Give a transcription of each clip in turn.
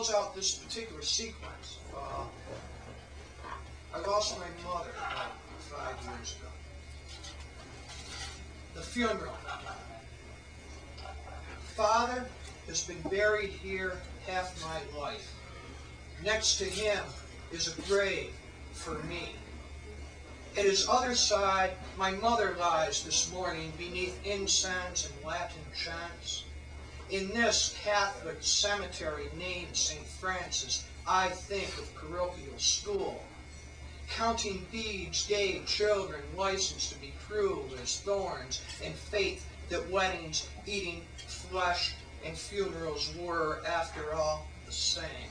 close out this particular sequence, I lost my mother about 5 years ago. The funeral. Father has been buried here half my life. Next to him is a grave for me. At his other side, my mother lies this morning beneath incense and Latin chants. In this Catholic cemetery named St. Francis, I think of parochial school. Counting beads gave children license to be cruel as thorns, and faith that weddings, eating flesh, and funerals were, after all, the same.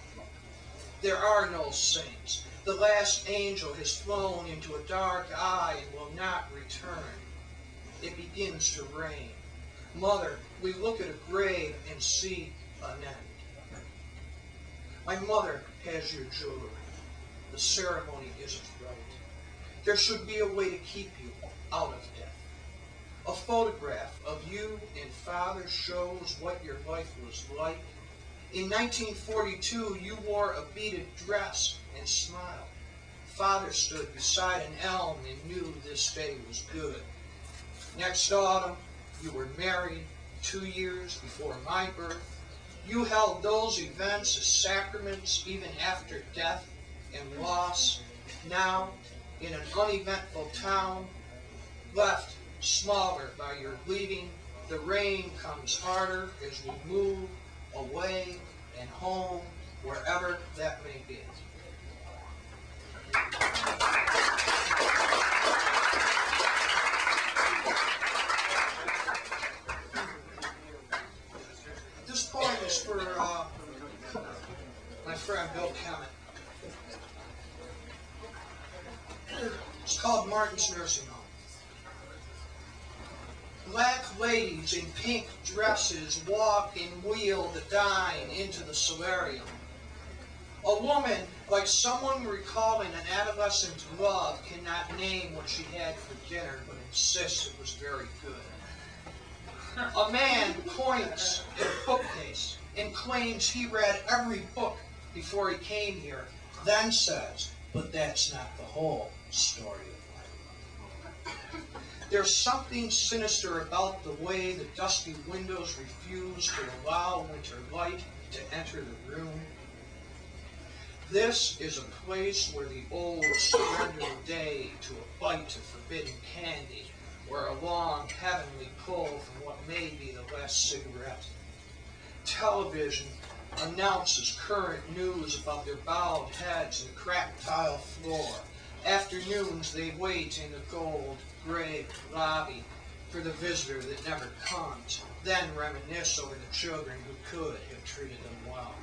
There are no saints. The last angel has flown into a dark eye and will not return. It begins to rain. Mother, we look at a grave and see an end. My mother has your jewelry. The ceremony isn't right. There should be a way to keep you out of death. A photograph of you and Father shows what your life was like. In 1942, you wore a beaded dress and smiled. Father stood beside an elm and knew this day was good. Next autumn, you were married 2 years before my birth. You held those events as sacraments even after death and loss. Now, in an uneventful town, left smaller by your leaving, the rain comes harder as we move away and home, wherever that may be. This poem is for my friend Bill Kemet. It's called Martin's Nursing Home. Black ladies in pink dresses walk and wheel the dying into the solarium. A woman, like someone recalling an adolescent love, cannot name what she had for dinner, but insists it was very good. A man points at a bookcase and claims he read every book before he came here, then says, but that's not the whole story of life. There's something sinister about the way the dusty windows refuse to allow winter light to enter the room. This is a place where the old surrender the day to a bite of forbidden candy, or a long heavenly pull from what may be the last cigarette. Television announces current news about their bowed heads and cracked tile floor. Afternoons they wait in the gold gray lobby for the visitor that never comes, then reminisce over the children who could have treated them well.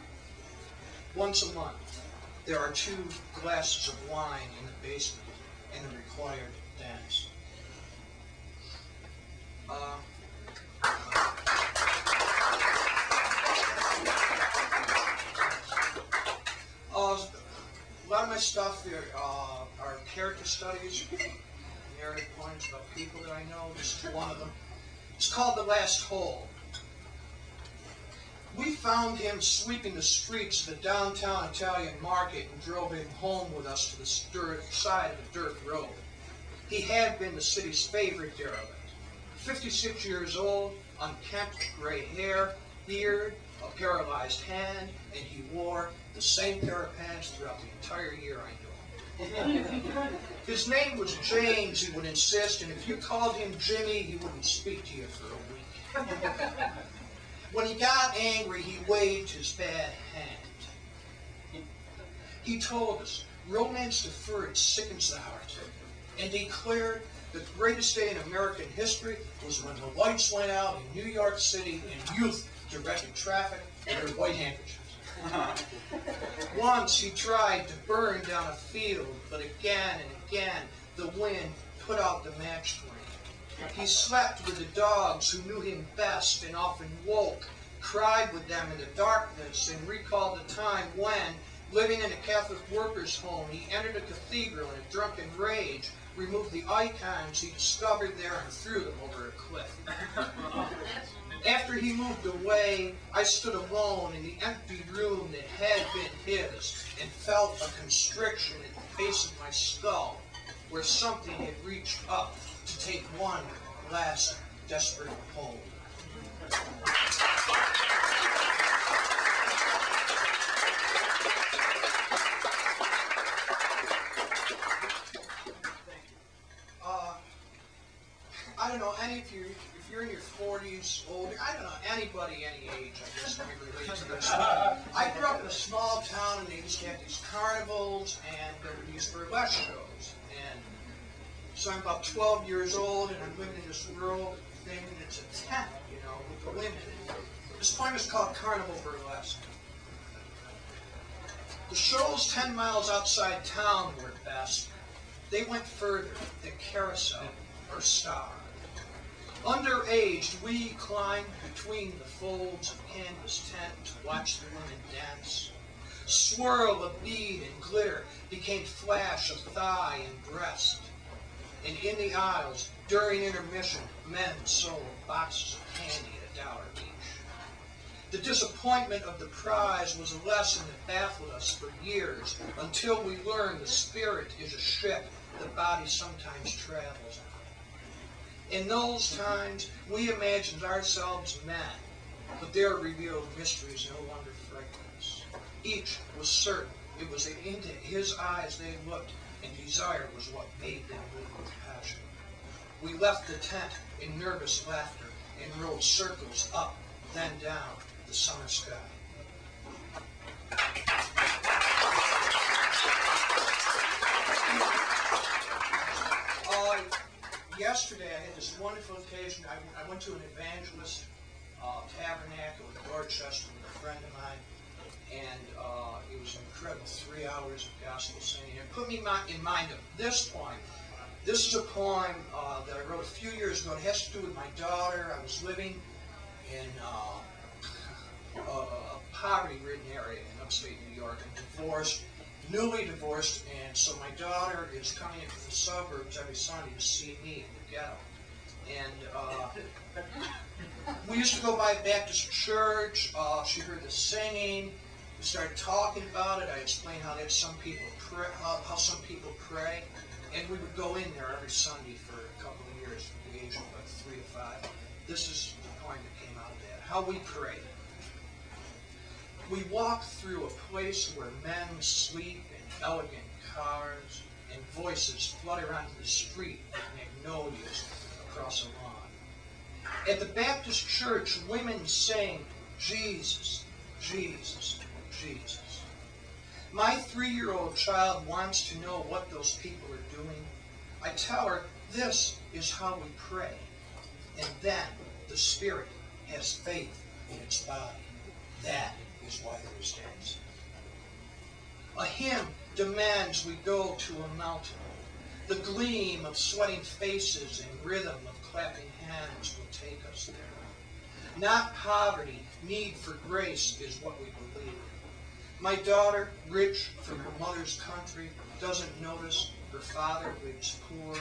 Once a month, there are 2 glasses of wine in the basement and the required dance. A lot of my stuff there are character studies, narrative poems about people that I know. This is one of them. It's called The Last Hole. We found him sweeping the streets of the downtown Italian market and drove him home with us to the side of a dirt road. He had been the city's favorite derelict. 56 years old, unkempt gray hair, beard, a paralyzed hand, and he wore the same pair of pants throughout the entire year I knew him. His name was James, he would insist, and if you called him Jimmy, he wouldn't speak to you for a week. When he got angry, he waved his bad hand. He told us, romance deferred sickens the heart, and declared the greatest day in American history was when the lights went out in New York City and youth directed traffic with their white handkerchiefs. Once he tried to burn down a field, but again and again the wind put out the match flame. He slept with the dogs who knew him best and often woke, cried with them in the darkness, and recalled the time when, living in a Catholic workers' home, he entered a cathedral in a drunken rage, removed the icons he discovered there and threw them over a cliff. After he moved away, I stood alone in the empty room that had been his and felt a constriction at the base of my skull where something had reached up to take one last desperate hold. I don't know, any of you, if you're in your 40s, older, I don't know, anybody, any age, I guess, can relate to this. I grew up in a small town, and they used to have these carnivals, and there were these burlesque shows. And so I'm about 12 years old, and I'm living in this rural thing, and it's a tent, you know, with the women. This point is called Carnival Burlesque. The shows 10 miles outside town were best. They went further than Carousel or Star. Underaged, we climbed between the folds of canvas tent to watch the women dance. Swirl of bead and glitter became flash of thigh and breast. And in the aisles, during intermission, men sold boxes of candy at $1 each. The disappointment of the prize was a lesson that baffled us for years until we learned the spirit is a ship the body sometimes travels on. In those times, we imagined ourselves men, but their revealed mysteries no longer frightened us. Each was certain it was into his eyes they looked, and desire was what made them move with passion. We left the tent in nervous laughter and rode circles up, then down the summer sky. Yesterday, I had this wonderful occasion. I went to an evangelist tabernacle in Dorchester with a friend of mine, and it was an incredible 3 hours of gospel singing. It put me in mind of this poem. This is a poem that I wrote a few years ago. It has to do with my daughter. I was living in a poverty-ridden area in upstate New York. I'm divorced. Newly divorced, and so my daughter is coming into the suburbs every Sunday to see me in the ghetto. And we used to go by a Baptist church. She heard the singing. We started talking about it. I explained how some people pray, how some people pray, and we would go in there every Sunday for a couple of years, from the age of like 3 to 5. This is the point that came out of that. How we prayed. We walk through a place where men sleep in elegant cars, and voices flutter onto the street like magnolias across a lawn. At the Baptist church, women sing, Jesus, Jesus, Jesus. My 3-year-old child wants to know what those people are doing. I tell her, this is how we pray. And then the Spirit has faith in its body. That is why there is dancing. A hymn demands we go to a mountain. The gleam of sweating faces and rhythm of clapping hands will take us there. Not poverty, need for grace is what we believe. My daughter, rich from her mother's country, doesn't notice her father lives poor,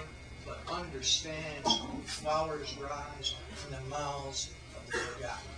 but understands flowers rise from the mouths of the forgotten.